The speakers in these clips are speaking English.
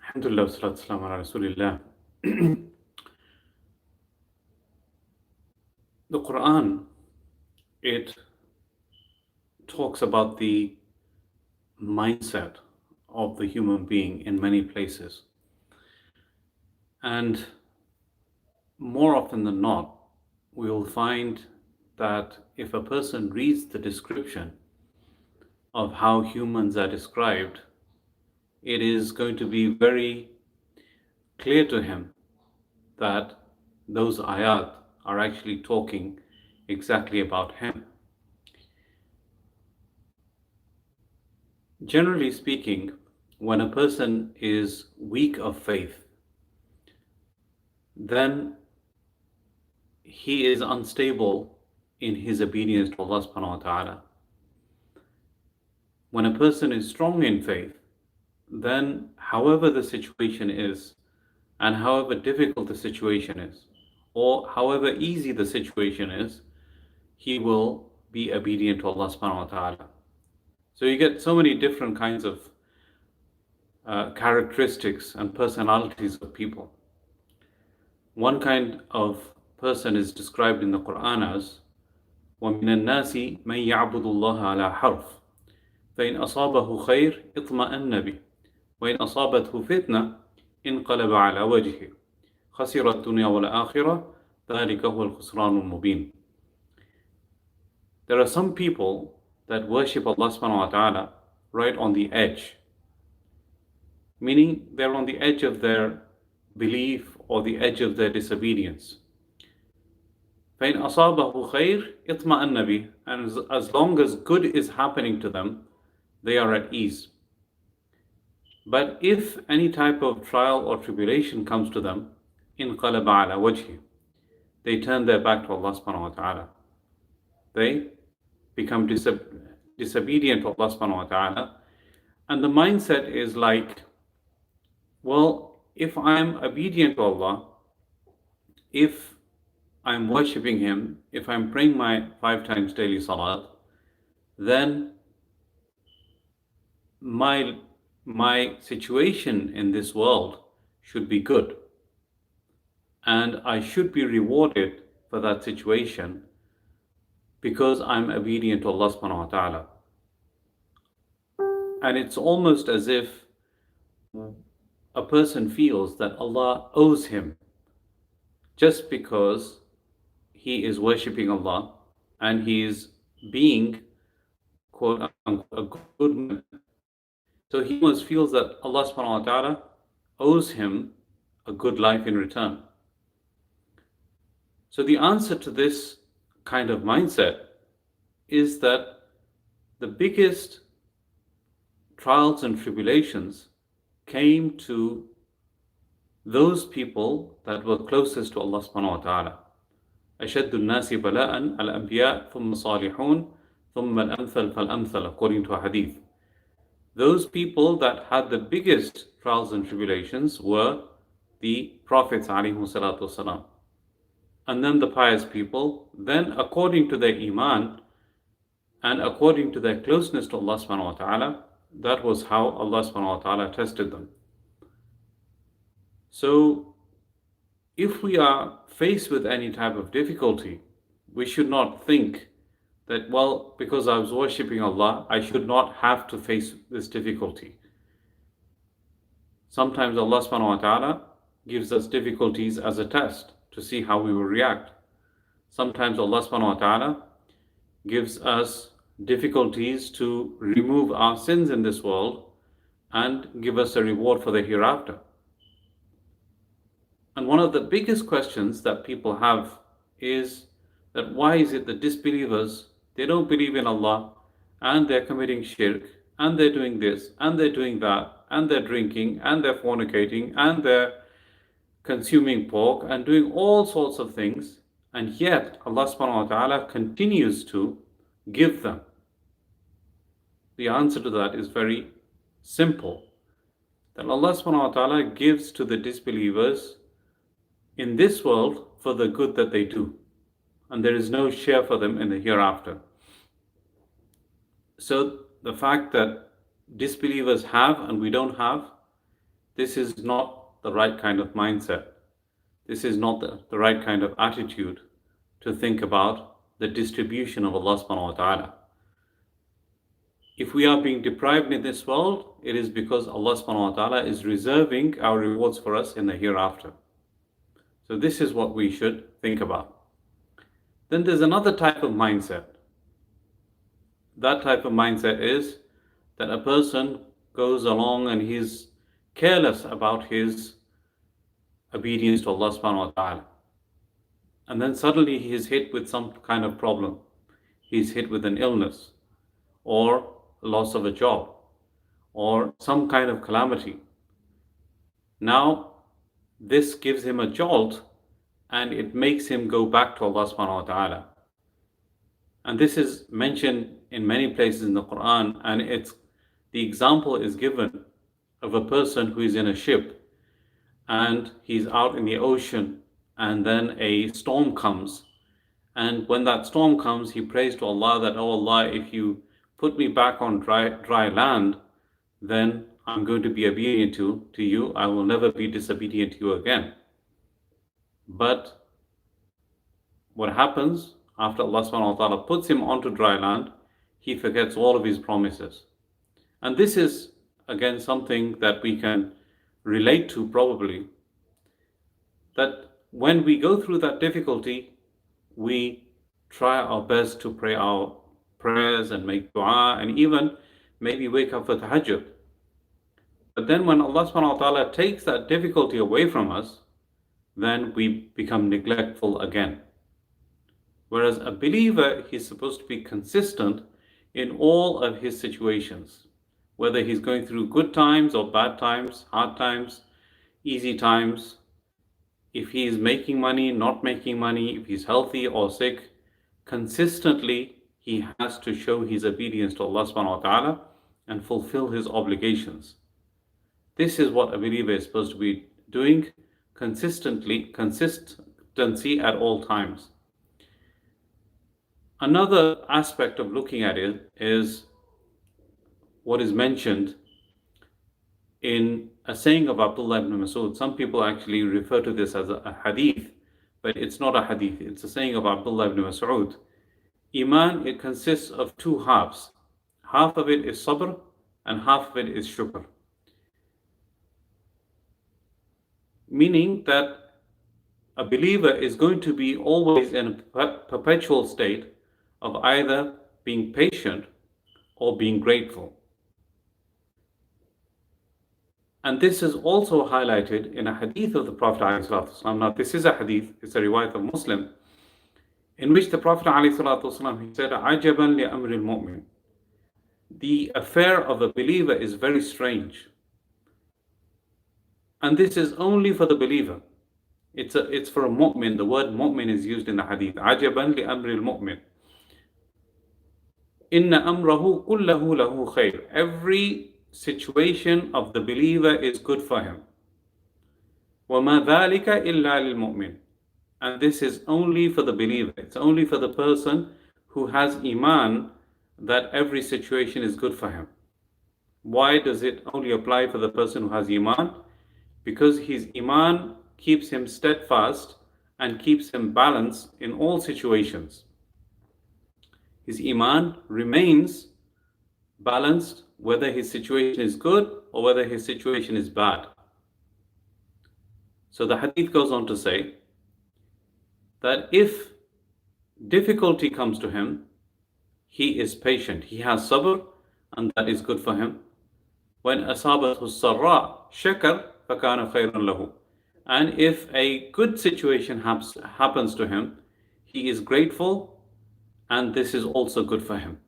Alhamdulillah, wassalatu wassalamu ala Rasulillah. The Quran, it talks about the mindset of the human being in many places. And more often than not, we will find that if a person reads the description of how humans are described, it is going to be very clear to him that those ayat are actually talking exactly about him. Generally speaking, when a person is weak of faith, then he is unstable in his obedience to Allah subhanahu wa ta'ala. When a person is strong in faith, then however the situation is, and however difficult the situation is, or however easy the situation is, he will be obedient to Allah subhanahu wa ta'ala. So you get so many different kinds of characteristics and personalities of people. One kind of person is described in the Quran as وَمِنَ النَّاسِ مَنْ يَعْبُدُ اللَّهَ عَلَى حَرْفٍ فَإِنْ أَصَابَهُ خَيْرٌ اطْمَأَنَّ بِهِ وَإِنْ أَصَابَتْهُ فِتْنَةٌ انقلب على وجهه خسر الدنيا والآخرة ذلك هو الخسران المبين. There are some people that worship Allah subhanahu wa ta'ala right on the edge, meaning they're on the edge of their belief or the edge of their disobedience. فَإِنْ أَصَابَهُ خَيْرٌ اطْمَأَنَّ بِهِ, and as long as good is happening to them, they are at ease. But if any type of trial or tribulation comes to them, انقلب على وجهه, they turn their back to Allah subhanahu wa ta'ala. They become disobedient to Allah subhanahu wa ta'ala. And the mindset is like, well, if I'm obedient to Allah, if I'm worshipping Him, if I'm praying my 5 times daily salat, then my situation in this world should be good. And I should be rewarded for that situation because I'm obedient to Allah subhanahu wa ta'ala. And it's almost as if a person feels that Allah owes him just because he is worshipping Allah and he is being, quote unquote, a good man. So he almost feels that Allah subhanahu wa ta'ala owes him a good life in return. So the answer to this kind of mindset is that the biggest trials and tribulations came to those people that were closest to Allah subhanahu wa ta'ala. أشد الناس بلاء الأنبياء ثم صالحون ثم الأمثل فالأمثل, according to a hadith. Those people that had the biggest trials and tribulations were the prophets alayhi salatu wasalam. And then the pious people, then according to their iman and according to their closeness to Allah subhanahu wa ta'ala, that was how Allah subhanahu wa ta'ala tested them. So if we are faced with any type of difficulty, we should not think that, well, because I was worshipping Allah, I should not have to face this difficulty. Sometimes Allah subhanahu wa ta'ala gives us difficulties as a test to see how we will react. Sometimes Allah subhanahu wa ta'ala gives us difficulties to remove our sins in this world and give us a reward for the hereafter. And one of the biggest questions that people have is that why is it that disbelievers, they don't believe in Allah and they're committing shirk and they're doing this and they're doing that and they're drinking and they're fornicating and they're consuming pork and doing all sorts of things, and yet Allah subhanahu wa ta'ala continues to give them? The answer to that is very simple, that Allah subhanahu wa ta'ala gives to the disbelievers in this world for the good that they do, and there is no share for them in the hereafter. So the fact that disbelievers have and we don't have, this is not the right kind of mindset. This is not the right kind of attitude to think about the distribution of Allah subhanahu wa ta'ala. If we are being deprived in this world, it is because Allah subhanahu wa ta'ala is reserving our rewards for us in the hereafter. So this is what we should think about. Then there's another type of mindset. That type of mindset is that a person goes along and he's careless about his obedience to Allah subhanahu wa ta'ala. And then suddenly he is hit with some kind of problem. He's hit with an illness or loss of a job or some kind of calamity. Now, this gives him a jolt and it makes him go back to Allah subhanahu wa ta'ala. And this is mentioned in many places in the Quran, and the example is given of a person who is in a ship and he's out in the ocean, and then a storm comes. And when that storm comes, he prays to Allah that, oh Allah, if you put me back on dry land, then I'm going to be obedient to you. I will never be disobedient to you again. But what happens after Allah subhanahu wa ta'ala puts him onto dry land, he forgets all of his promises. And this is again something that we can relate to probably, that when we go through that difficulty, we try our best to pray our prayers and make dua and even maybe wake up for tahajjud. But then when Allah subhanahu wa ta'ala takes that difficulty away from us, then we become neglectful again. Whereas a believer, he's supposed to be consistent in all of his situations, whether he's going through good times or bad times, hard times, easy times, if he is making money, not making money, if he's healthy or sick, consistently he has to show his obedience to Allah subhanahu wa ta'ala and fulfill his obligations. This is what a believer is supposed to be doing consistency at all times. Another aspect of looking at it is what is mentioned in a saying of Abdullah ibn Mas'ud. Some people actually refer to this as a hadith, but it's not a hadith. It's a saying of Abdullah ibn Mas'ud. Iman, it consists of two halves. Half of it is sabr and half of it is shukr. Meaning that a believer is going to be always in a perpetual state of either being patient or being grateful. And this is also highlighted in a hadith of the Prophet ﷺ. Now this is a hadith, it's a riwayat of Muslim, in which the Prophet ﷺ, he said, "Ajaban li amri al-mu'min." The affair of a believer is very strange. And this is only for the believer. It's for a mu'min. The word mu'min is used in the hadith. Ajaban li amri al-mu'min. Inna amrahu kullahu lahu khair. Every situation of the believer is good for him. وَمَا ذَلِكَ إِلَّا لِلْمُؤْمِنِ. And this is only for the believer. It's only for the person who has iman that every situation is good for him. Why does it only apply for the person who has iman? Because his iman keeps him steadfast and keeps him balanced in all situations. His iman remains balanced whether his situation is good or whether his situation is bad. So the hadith goes on to say that if difficulty comes to him, he is patient. He has sabr, and that is good for him. When asabathu sarra shakar fakana khayran lahu. And if a good situation happens to him, he is grateful, and this is also good for him.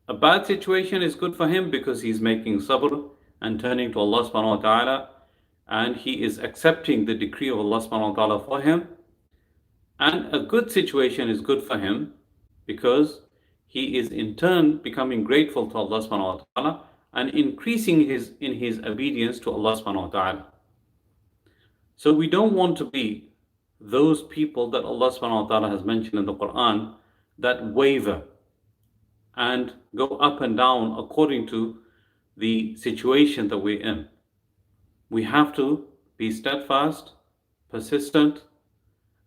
A bad situation is good for him because he's making sabr and turning to Allah subhanahu wa ta'ala, and he is accepting the decree of Allah subhanahu wa ta'ala for him. And a good situation is good for him because he is in turn becoming grateful to Allah subhanahu wa ta'ala and increasing in his obedience to Allah subhanahu wa ta'ala. So we don't want to be those people that Allah subhanahu wa ta'ala has mentioned in the Quran that waver and go up and down according to the situation that we're in. We have to be steadfast, persistent,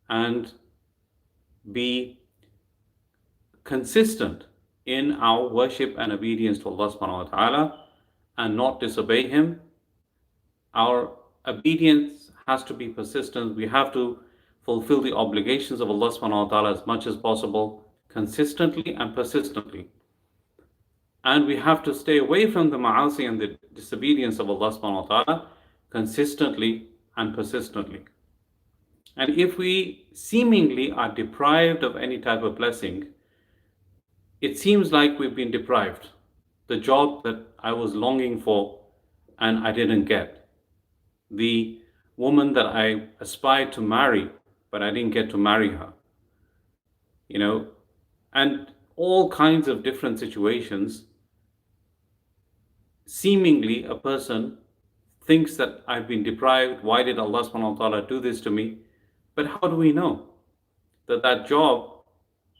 and be consistent in our worship and obedience to Allah subhanahu wa ta'ala and not disobey Him. Our obedience has to be persistent. We have to fulfill the obligations of Allah subhanahu wa ta'ala as much as possible, consistently and persistently. And we have to stay away from the ma'asi and the disobedience of Allah subhanahu wa ta'ala consistently and persistently. And if we seemingly are deprived of any type of blessing, it seems like we've been deprived. The job that I was longing for and I didn't get. The woman that I aspired to marry, but I didn't get to marry her. And all kinds of different situations. Seemingly, a person thinks that I've been deprived. Why did Allah subhanahu wa ta'ala do this to me? But how do we know that job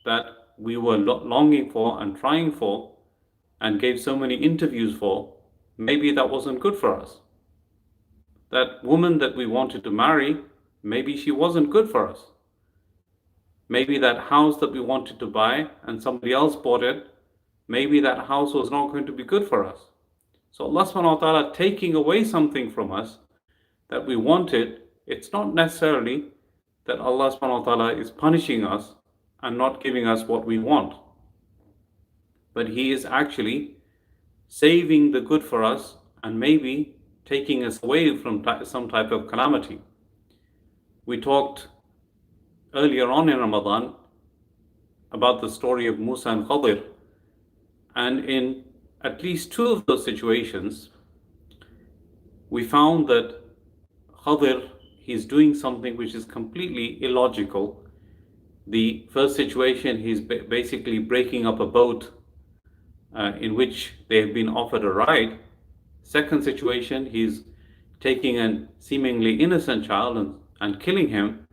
that we were longing for and trying for and gave so many interviews for, maybe that wasn't good for us? That woman that we wanted to marry, maybe she wasn't good for us. Maybe that house that we wanted to buy and somebody else bought it, maybe that house was not going to be good for us. So Allah subhanahu wa ta'ala taking away something from us that we wanted, it's not necessarily that Allah subhanahu wa ta'ala is punishing us and not giving us what we want. But He is actually saving the good for us and maybe taking us away from some type of calamity. We talked earlier on in Ramadan about the story of Musa and Khadir, and in at least two of those situations, we found that Khadir, he's doing something which is completely illogical. The first situation, he's basically breaking up a boat in which they have been offered a ride. Second situation, he's taking a seemingly innocent child and killing him.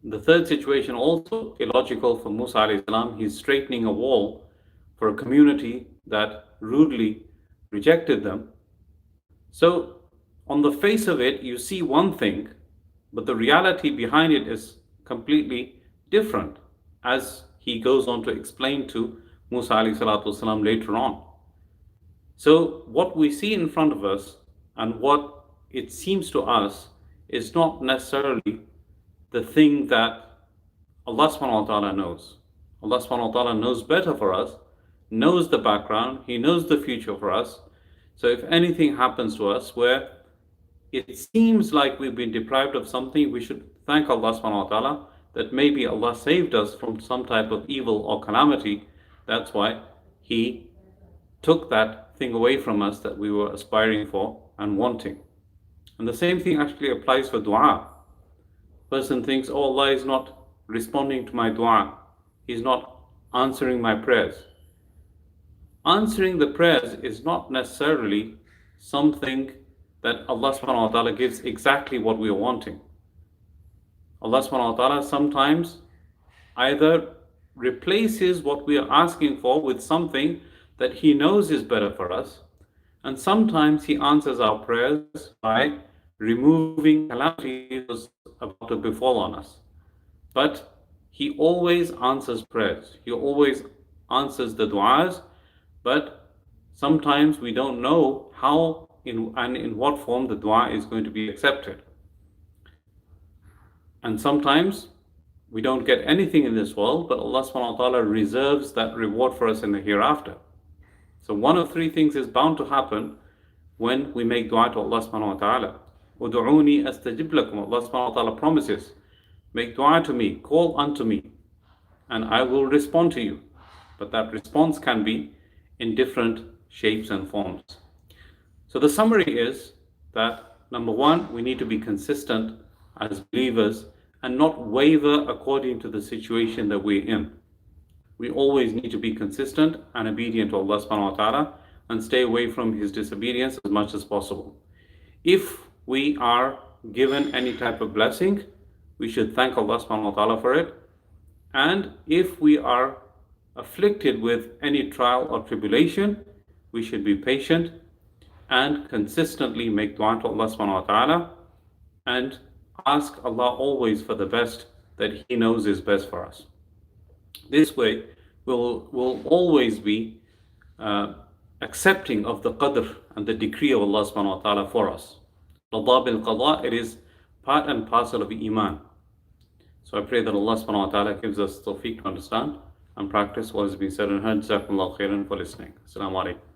The third situation, also illogical for Musa alayhi salam, he's straightening a wall for a community that rudely rejected them. So on the face of it, you see one thing, but the reality behind it is completely different, as he goes on to explain to Musa alayhi salatu wasalam later on. So what we see in front of us and what it seems to us is not necessarily the thing that Allah subhanahu wa ta'ala knows. Allah subhanahu wa ta'ala knows better for us, knows the background, He knows the future for us. So if anything happens to us where it seems like we've been deprived of something, we should thank Allah subhanahu wa ta'ala that maybe Allah saved us from some type of evil or calamity. That's why He took that thing away from us that we were aspiring for and wanting. And the same thing actually applies for dua. Person thinks, oh, Allah is not responding to my dua. He's not answering my prayers. Answering the prayers is not necessarily something that Allah subhanahu wa ta'ala gives exactly what we are wanting. Allah subhanahu wa ta'ala sometimes either replaces what we are asking for with something that He knows is better for us, and sometimes He answers our prayers by removing calamities that was about to befall on us. But He always answers prayers. He always answers the du'as, but sometimes we don't know how and in what form the dua is going to be accepted. And sometimes we don't get anything in this world, but Allah subhanahu wa ta'ala reserves that reward for us in the hereafter. So one of three things is bound to happen when we make dua to Allah subhanahu wa ta'ala. Udu'uni astajib lakum. Allah subhanahu wa ta'ala promises, make dua to me, call unto me, and I will respond to you. But that response can be in different shapes and forms. So the summary is that, number one, we need to be consistent as believers and not waver according to the situation that we're in. We always need to be consistent and obedient to Allah subhanahu wa ta'ala and stay away from His disobedience as much as possible. If we are given any type of blessing, we should thank Allah subhanahu wa ta'ala for it. And if we are afflicted with any trial or tribulation, we should be patient and consistently make dua to Allah subhanahu wa ta'ala and ask Allah always for the best that He knows is best for us. This way, we'll always be accepting of the qadr and the decree of Allah subhanahu wa ta'ala for us. Qada bil qada, it is part and parcel of Iman. So I pray that Allah subhanahu wa ta'ala gives us tawfiq to understand and practice what has been said and heard. Jazakumullah khairan for listening. Assalamu alaikum.